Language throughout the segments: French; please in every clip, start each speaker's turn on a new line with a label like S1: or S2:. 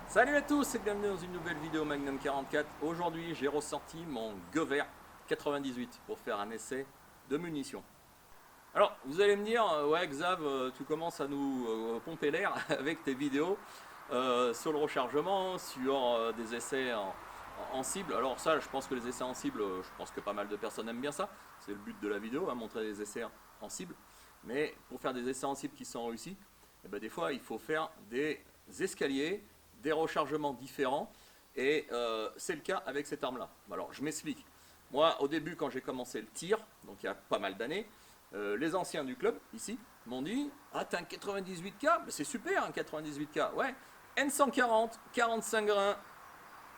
S1: Salut à tous et bienvenue dans une nouvelle vidéo Magnum 44. Aujourd'hui j'ai ressorti mon Gewehr 98 pour faire un essai de munitions. Alors vous allez me dire, ouais Xav, tu commences à nous pomper l'air avec tes vidéos sur le rechargement, sur des essais en cible. Alors ça je pense que les essais en cible, je pense que pas mal de personnes aiment bien ça. C'est le but de la vidéo, montrer des essais en cible. Mais pour faire des essais en cible qui sont réussis, eh ben, des fois il faut faire des escaliers, des rechargements différents, et c'est le cas avec cette arme là. Alors je m'explique. Moi au début quand j'ai commencé le tir, donc il y a pas mal d'années, les anciens du club ici m'ont dit: ah t'as un 98K, mais c'est super un 98K, ouais, N140, 45 grains,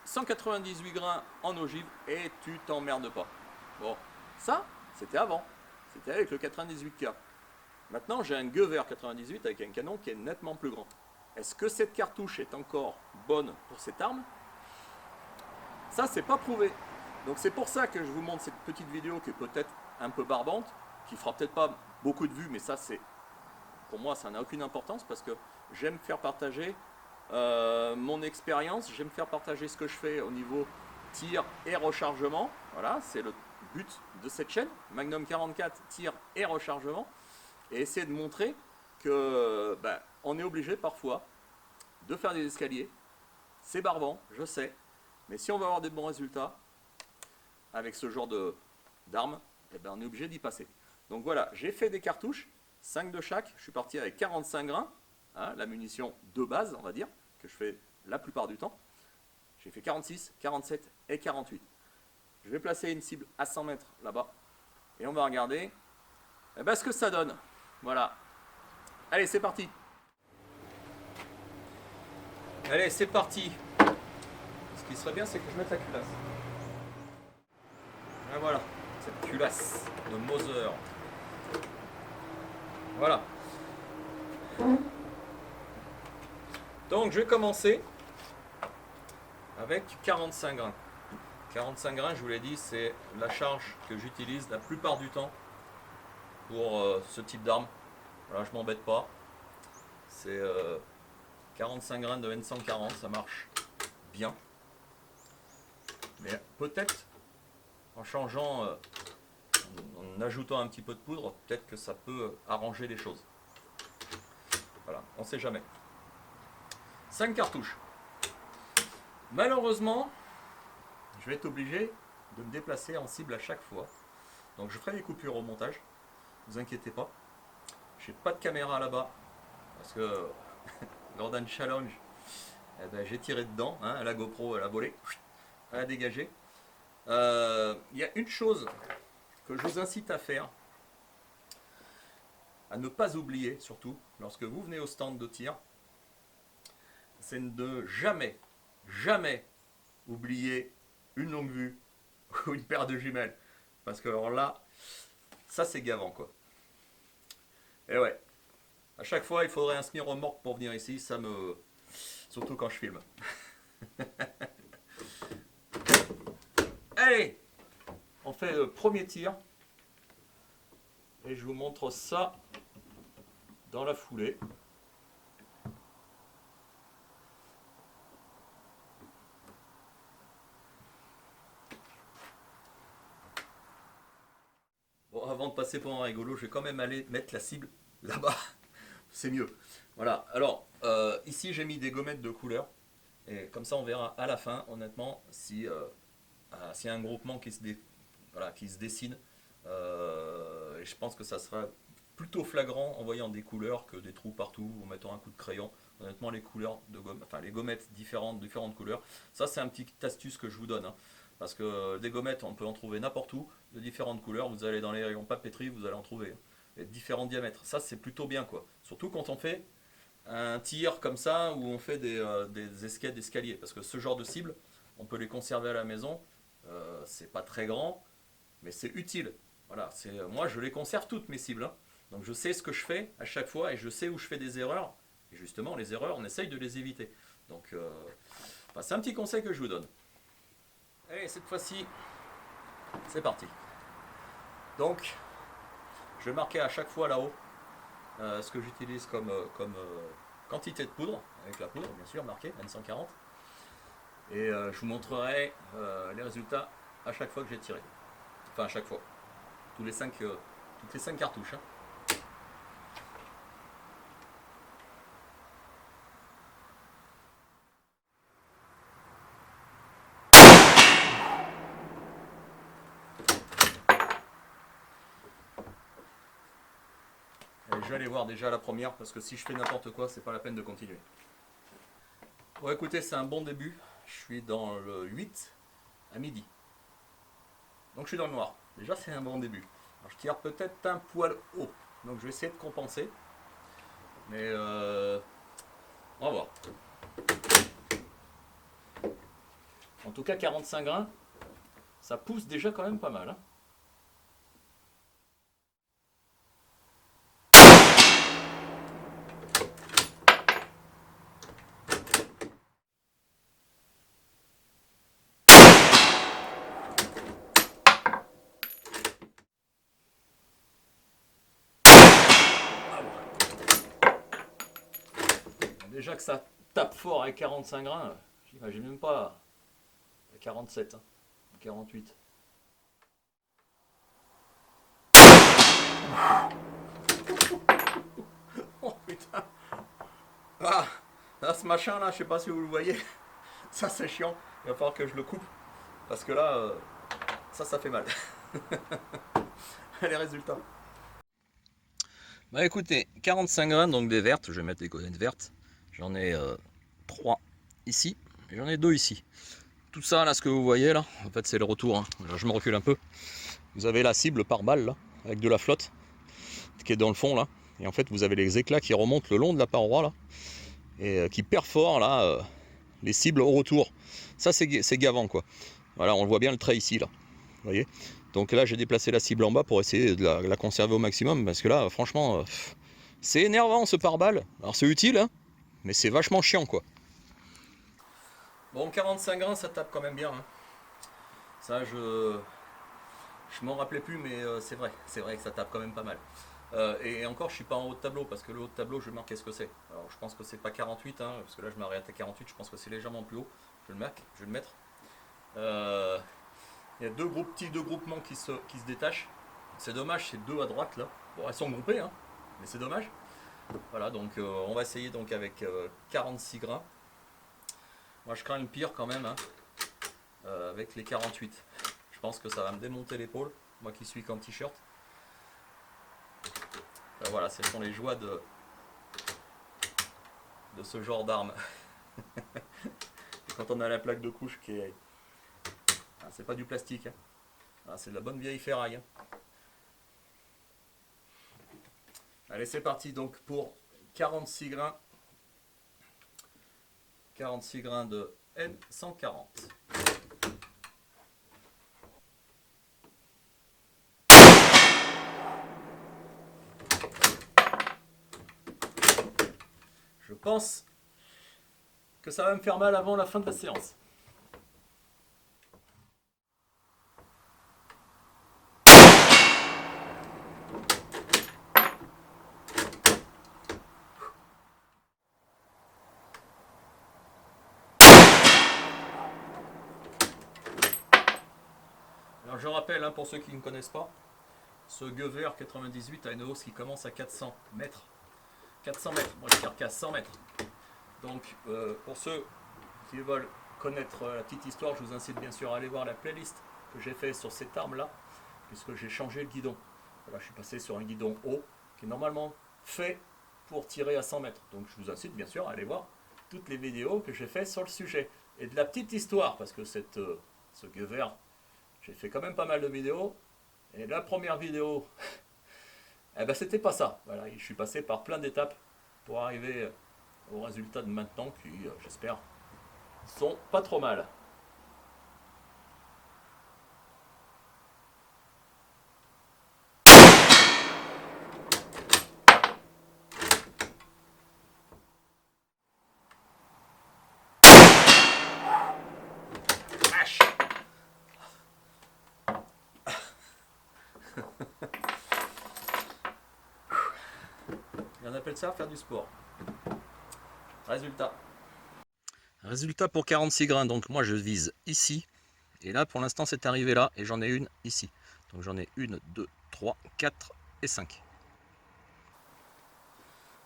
S1: 198 grains en ogive et tu t'emmerdes pas. Bon, ça c'était avant, c'était avec le 98K. Maintenant j'ai un Gewehr 98 avec un canon qui est nettement plus grand. Est-ce que cette cartouche est encore bonne pour cette arme? Ça, c'est pas prouvé. Donc c'est pour ça que je vous montre cette petite vidéo qui est peut-être un peu barbante, qui fera peut-être pas beaucoup de vues, mais ça, c'est pour moi, ça n'a aucune importance parce que j'aime faire partager mon expérience, j'aime faire partager ce que je fais au niveau tir et rechargement. Voilà, c'est le but de cette chaîne, Magnum 44, tir et rechargement, et essayer de montrer que on est obligé parfois de faire des escaliers. C'est barbant, je sais, mais si on veut avoir des bons résultats avec ce genre d'armes, eh ben on est obligé d'y passer. Donc voilà, j'ai fait des cartouches, 5 de chaque, je suis parti avec 45 grains, hein, la munition de base, on va dire, que je fais la plupart du temps. J'ai fait 46, 47 et 48. Je vais placer une cible à 100 mètres là-bas, et on va regarder ce que ça donne. Voilà. Allez, c'est parti. Allez, c'est parti. Ce qui serait bien, c'est que je mette la culasse. Et voilà, cette culasse de Moser. Voilà. Donc, je vais commencer avec 45 grains. 45 grains, je vous l'ai dit, c'est la charge que j'utilise la plupart du temps pour ce type d'arme. Voilà, je m'embête pas. C'est 45 grains de N140, ça marche bien. Mais peut-être en changeant, en ajoutant un petit peu de poudre, peut-être que ça peut arranger les choses. Voilà, on ne sait jamais. 5 cartouches. Malheureusement, je vais être obligé de me déplacer en cible à chaque fois. Donc je ferai des coupures au montage, ne vous inquiétez pas. J'ai pas de caméra là-bas, parce que Gordon Challenge, j'ai tiré dedans, hein, la GoPro elle a volé, elle a dégagé. Il y a une chose que je vous incite à faire, à ne pas oublier surtout, lorsque vous venez au stand de tir, c'est de jamais, jamais oublier une longue vue ou une paire de jumelles. Parce que alors là, ça c'est gavant quoi. Et ouais, à chaque fois il faudrait un semi-remorque pour venir ici, ça me... surtout quand je filme. Allez, on fait le premier tir. Et je vous montre ça dans la foulée. Bon, avant de passer pour un rigolo, je vais quand même aller mettre la cible là-bas. C'est mieux. Voilà, alors, ici j'ai mis des gommettes de couleur. Et comme ça on verra à la fin, honnêtement, si s'il y a un groupement voilà, qui se dessine. Et je pense que ça sera plutôt flagrant en voyant des couleurs que des trous partout ou en mettant un coup de crayon. Honnêtement, les couleurs de gomme, enfin les gommettes différentes couleurs, ça c'est un petit astuce que je vous donne. Hein. Parce que des gommettes, on peut en trouver n'importe où, de différentes couleurs. Vous allez dans les rayons papeterie, vous allez en trouver. Et de différents diamètres. Ça c'est plutôt bien quoi. Surtout quand on fait un tir comme ça où on fait des escades d'escalier. Parce que ce genre de cible, on peut les conserver à la maison. C'est pas très grand, mais c'est utile. Voilà, moi je les conserve toutes mes cibles. Hein. Donc je sais ce que je fais à chaque fois et je sais où je fais des erreurs. Et justement, les erreurs, on essaye de les éviter. Donc c'est un petit conseil que je vous donne. Allez, cette fois-ci, c'est parti. Donc, je vais marquer à chaque fois là-haut ce que j'utilise comme quantité de poudre, avec la poudre bien sûr marquée N140. Et je vous montrerai les résultats à chaque fois que j'ai tiré. Enfin à chaque fois. Toutes les 5 cartouches. Hein. Allez, je vais aller voir déjà la première parce que si je fais n'importe quoi, c'est pas la peine de continuer. Bon écoutez, c'est un bon début. Je suis dans le 8 à midi. Donc je suis dans le noir. Déjà c'est un bon début. Alors, je tire peut-être un poil haut. Donc je vais essayer de compenser. Mais on va voir. En tout cas 45 grains, ça pousse déjà quand même pas mal. Hein. Déjà que ça tape fort avec 45 grains, j'imagine même pas à 47, hein, 48. Oh putain. Ah, là, ce machin là, je sais pas si vous le voyez, ça c'est chiant, il va falloir que je le coupe, parce que là, ça fait mal. Les résultats. Bah écoutez, 45 grains, donc des vertes, je vais mettre les goyennes vertes. J'en ai 3 ici, et j'en ai 2 ici. Tout ça, là, ce que vous voyez, là, en fait, c'est le retour. Hein. Là, je me recule un peu. Vous avez la cible par balle, là, avec de la flotte, qui est dans le fond, là. Et en fait, vous avez les éclats qui remontent le long de la paroi, là, et qui perforent, là, les cibles au retour. Ça, c'est gavant, quoi. Voilà, on le voit bien, le trait ici, là. Vous voyez ? Donc là, j'ai déplacé la cible en bas pour essayer de la conserver au maximum, parce que là, franchement, c'est énervant, ce pare-balles. Alors, c'est utile, hein, mais c'est vachement chiant, quoi. Bon, 45 grains, ça tape quand même bien. Hein. Ça, je m'en rappelais plus, mais c'est vrai que ça tape quand même pas mal. Et encore, je suis pas en haut de tableau, parce que le haut de tableau, je vais marquer ce que c'est. Alors, je pense que c'est pas 48, hein, parce que là, je m'arrête à 48, je pense que c'est légèrement plus haut. Je le marque, je vais le mettre. Il y a deux petits groupements qui se détachent. C'est dommage, c'est deux à droite, là. Bon, elles sont groupées, hein, mais c'est dommage. Voilà, donc on va essayer donc avec 46 grains. Moi, je crains le pire quand même, hein, avec les 48. Je pense que ça va me démonter l'épaule, moi qui suis qu'en t-shirt. Voilà, ce sont les joies de ce genre d'arme. Quand on a la plaque de couche qui est... Ah, c'est pas du plastique, hein. Ah, c'est de la bonne vieille ferraille. Hein. Allez, c'est parti donc pour 46 grains. 46 grains de N140. Je pense que ça va me faire mal avant la fin de la séance. Alors je rappelle, hein, pour ceux qui ne connaissent pas, ce Gewehr 98 a une hausse qui commence à 400 mètres. 400 mètres, moi je tire qu'à 100 mètres. Donc pour ceux qui veulent connaître la petite histoire, je vous incite bien sûr à aller voir la playlist que j'ai fait sur cette arme là, puisque j'ai changé le guidon. Voilà, je suis passé sur un guidon haut qui est normalement fait pour tirer à 100 mètres. Donc je vous incite bien sûr à aller voir toutes les vidéos que j'ai fait sur le sujet. Et de la petite histoire, parce que ce Gewehr, j'ai fait quand même pas mal de vidéos. Et la première vidéo, eh ben c'était pas ça. Voilà, je suis passé par plein d'étapes pour arriver aux résultats de maintenant qui, j'espère, sont pas trop mal. Vache. On appelle ça faire du sport. Résultat. Résultat pour 46 grains, donc moi je vise ici. Et là pour l'instant c'est arrivé là et j'en ai une ici. Donc j'en ai 1, 2, 3, 4 et 5.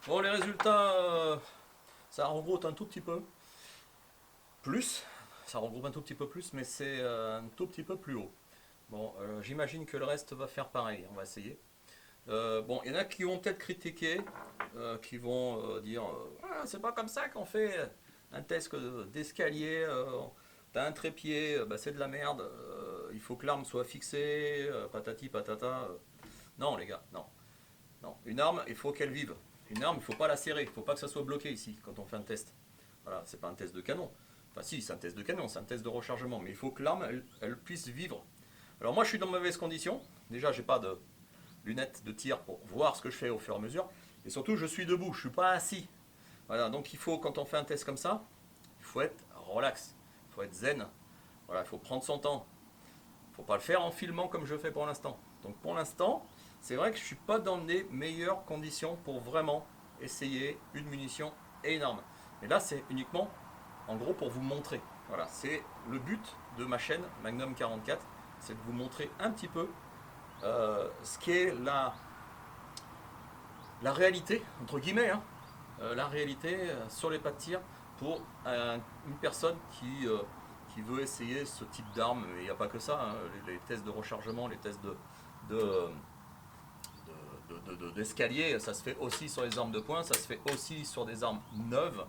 S1: Bon, les résultats, ça regroupe un tout petit peu plus. Ça regroupe un tout petit peu plus, mais c'est un tout petit peu plus haut. Bon, j'imagine que le reste va faire pareil. On va essayer. Bon, il y en a qui vont peut-être critiquer, qui vont dire ah, c'est pas comme ça qu'on fait un test d'escalier. T'as un trépied, bah, c'est de la merde. Il faut que l'arme soit fixée, patati patata. Non, les gars, non. Non, une arme, il faut qu'elle vive. Une arme, il ne faut pas la serrer, il ne faut pas que ça soit bloqué ici quand on fait un test. Voilà, c'est pas un test de canon. Enfin si, c'est un test de canon, c'est un test de rechargement, mais il faut que l'arme, elle puisse vivre. Alors moi, je suis dans de mauvaises conditions. Déjà, j'ai pas de lunettes de tir pour voir ce que je fais au fur et à mesure. Et surtout, je suis debout, je suis pas assis. Voilà, donc il faut, quand on fait un test comme ça, il faut être relax, il faut être zen. Voilà, il faut prendre son temps. Il ne faut pas le faire en filmant comme je fais pour l'instant. Donc pour l'instant, c'est vrai que je ne suis pas dans les meilleures conditions pour vraiment essayer une munition et une arme. Mais là, c'est uniquement, en gros, pour vous montrer. Voilà, c'est le but de ma chaîne Magnum 44, c'est de vous montrer un petit peu ce qu'est la réalité, entre guillemets, hein, la réalité sur les pas de tir pour une personne qui veut essayer ce type d'arme. Il n'y a pas que ça, hein, les tests de rechargement, les tests d'escalier, ça se fait aussi sur les armes de poing, ça se fait aussi sur des armes neuves,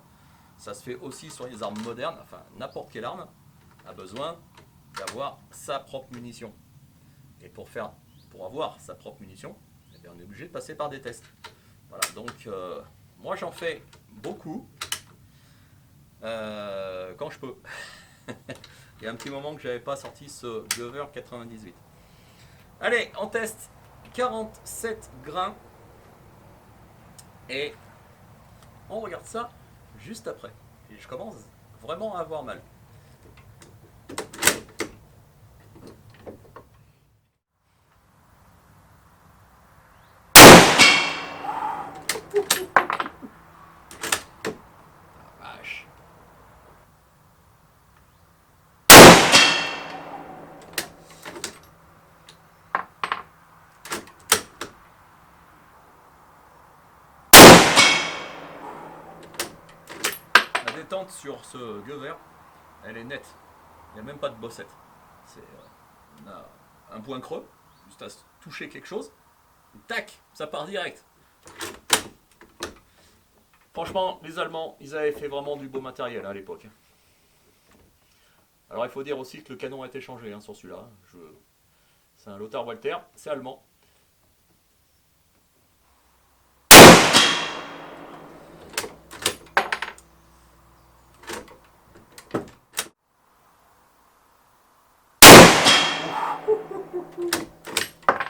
S1: ça se fait aussi sur les armes modernes. Enfin, n'importe quelle arme a besoin d'avoir sa propre munition. Et pour avoir sa propre munition, eh bien, on est obligé de passer par des tests. Voilà, donc moi j'en fais beaucoup quand je peux. Il y a un petit moment que j'avais pas sorti ce Glover 98. Allez, on teste 47 grains et on regarde ça juste après. Et je commence vraiment à avoir mal. Vache. La détente sur ce Glover, elle est nette. Il n'y a même pas de bossette. On a un point creux, juste à toucher quelque chose, et tac, ça part direct. Franchement, les Allemands, ils avaient fait vraiment du beau matériel à l'époque. Alors il faut dire aussi que le canon a été changé sur celui-là. C'est un Lothar Walther, c'est allemand.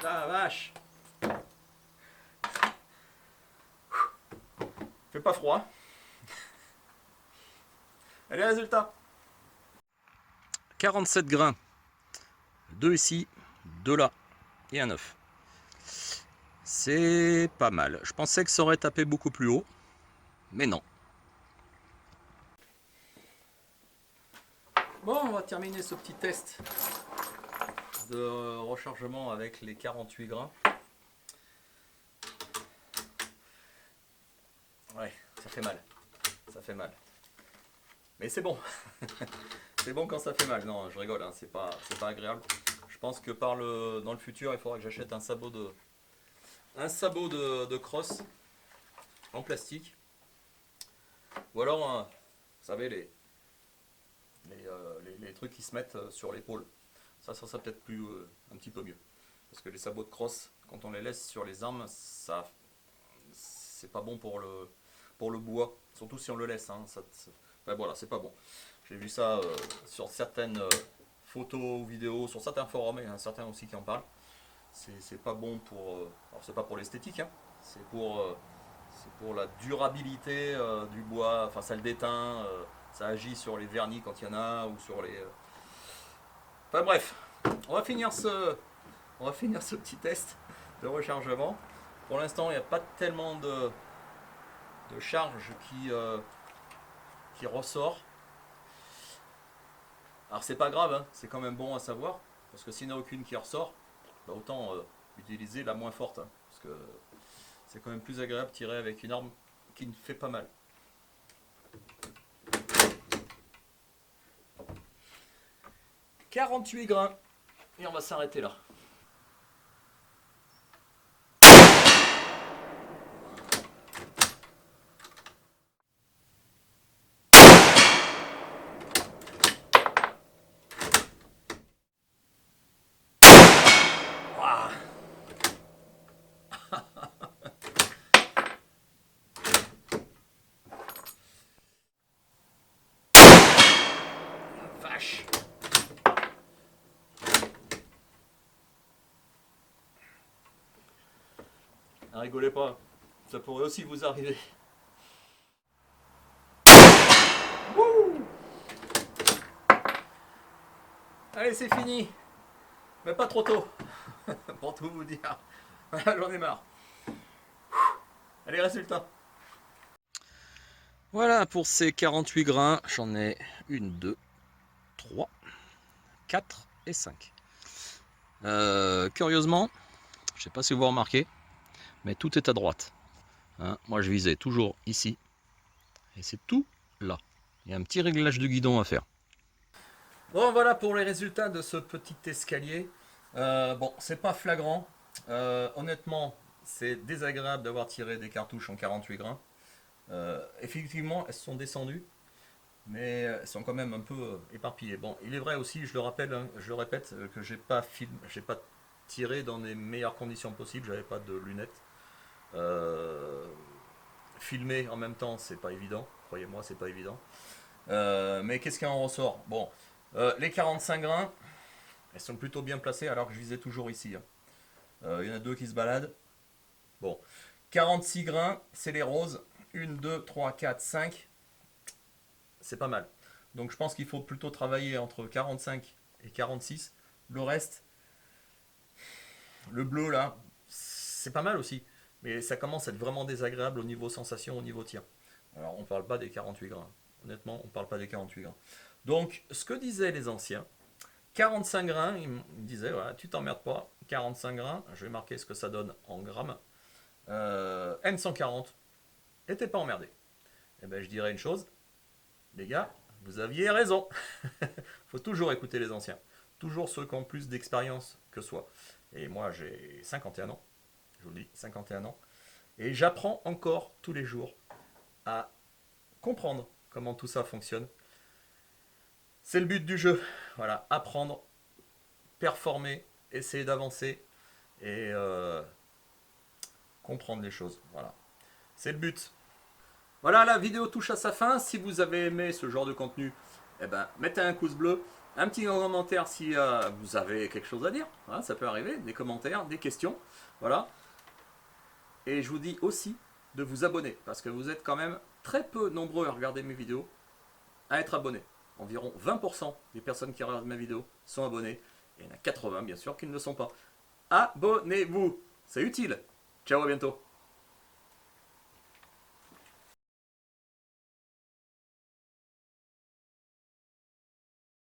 S1: La vache. Fait pas froid. Allez, résultat. 47 grains. 2 ici, 2 là et un 9. C'est pas mal. Je pensais que ça aurait tapé beaucoup plus haut, mais non. Bon, on va terminer ce petit test de rechargement avec les 48 grains. Ouais, ça fait mal. Ça fait mal. Mais c'est bon. C'est bon quand ça fait mal. Non, je rigole, hein, c'est pas agréable. Je pense que dans le futur, il faudra que j'achète un sabot de crosse en plastique. Ou alors, vous savez, les trucs qui se mettent sur l'épaule. Ça sera peut-être un petit peu mieux. Parce que les sabots de crosse, quand on les laisse sur les armes, c'est pas bon pour le bois. Surtout si on le laisse. Enfin, voilà, c'est pas bon. J'ai vu ça sur certaines photos ou vidéos, sur certains forums, et certains aussi qui en parlent. C'est pas bon pour. Alors, c'est pas pour l'esthétique, hein, c'est pour la durabilité du bois. Enfin, ça le déteint, ça agit sur les vernis quand il y en a, ou sur les. Enfin, bref, on va finir ce petit test de rechargement. Pour l'instant, il n'y a pas tellement de charge qui ressort. Alors c'est pas grave, hein, c'est quand même bon à savoir, parce que s'il n'y en a aucune qui ressort, bah autant utiliser la moins forte, hein, parce que c'est quand même plus agréable de tirer avec une arme qui ne fait pas mal. « 48 grains » et on va s'arrêter là. Vache. Ne rigolez pas, ça pourrait aussi vous arriver. Wouh. Allez, c'est fini. Mais pas trop tôt, pour tout vous dire. J'en ai marre. Allez, résultat. Voilà pour ces 48 grains, j'en ai 1, 2, 3, 4 et 5. Curieusement, je ne sais pas si vous remarquez, mais tout est à droite. Hein, moi je visais toujours ici, et c'est tout là. Il y a un petit réglage de guidon à faire. Bon, voilà pour les résultats de ce petit escalier. Bon, c'est pas flagrant. Honnêtement, c'est désagréable d'avoir tiré des cartouches en 48 grains. Effectivement, elles sont descendues, mais elles sont quand même un peu éparpillées. Bon, il est vrai aussi, je le rappelle, hein, je le répète, que j'ai pas tiré dans les meilleures conditions possibles. J'avais pas de lunettes. Filmer en même temps, c'est pas évident. Croyez-moi, c'est pas évident. Mais qu'est-ce qu'il en ressort? Bon, les 45 grains, elles sont plutôt bien placées alors que je visais toujours ici. Hein. Il y en a deux qui se baladent. Bon, 46 grains, c'est les roses. 1, 2, 3, 4, 5. C'est pas mal. Donc je pense qu'il faut plutôt travailler entre 45 et 46. Le reste, le bleu là, c'est pas mal aussi. Mais ça commence à être vraiment désagréable au niveau sensation, au niveau tir. Alors on parle pas des 48 grains. Honnêtement, on parle pas des 48 grains. Donc ce que disaient les anciens, 45 grains, ils me disaient, voilà, tu t'emmerdes pas, 45 grains, je vais marquer ce que ça donne en grammes. N140, et t'es pas emmerdé. Eh ben je dirais une chose, les gars, vous aviez raison. Faut toujours écouter les anciens. Toujours ceux qui ont plus d'expérience que soi. Et moi j'ai 51 ans, je vous le dis, 51 ans. Et j'apprends encore tous les jours à comprendre comment tout ça fonctionne. C'est le but du jeu. Voilà, apprendre, performer, essayer d'avancer et comprendre les choses. Voilà, c'est le but. Voilà, la vidéo touche à sa fin. Si vous avez aimé ce genre de contenu, eh ben, mettez un pouce bleu, un petit commentaire si vous avez quelque chose à dire. Voilà, ça peut arriver, des commentaires, des questions. Voilà. Et je vous dis aussi de vous abonner, parce que vous êtes quand même très peu nombreux à regarder mes vidéos, à être abonnés. Environ 20% des personnes qui regardent mes vidéos sont abonnées. Et il y en a 80 bien sûr qui ne le sont pas. Abonnez-vous, c'est utile. Ciao, à bientôt.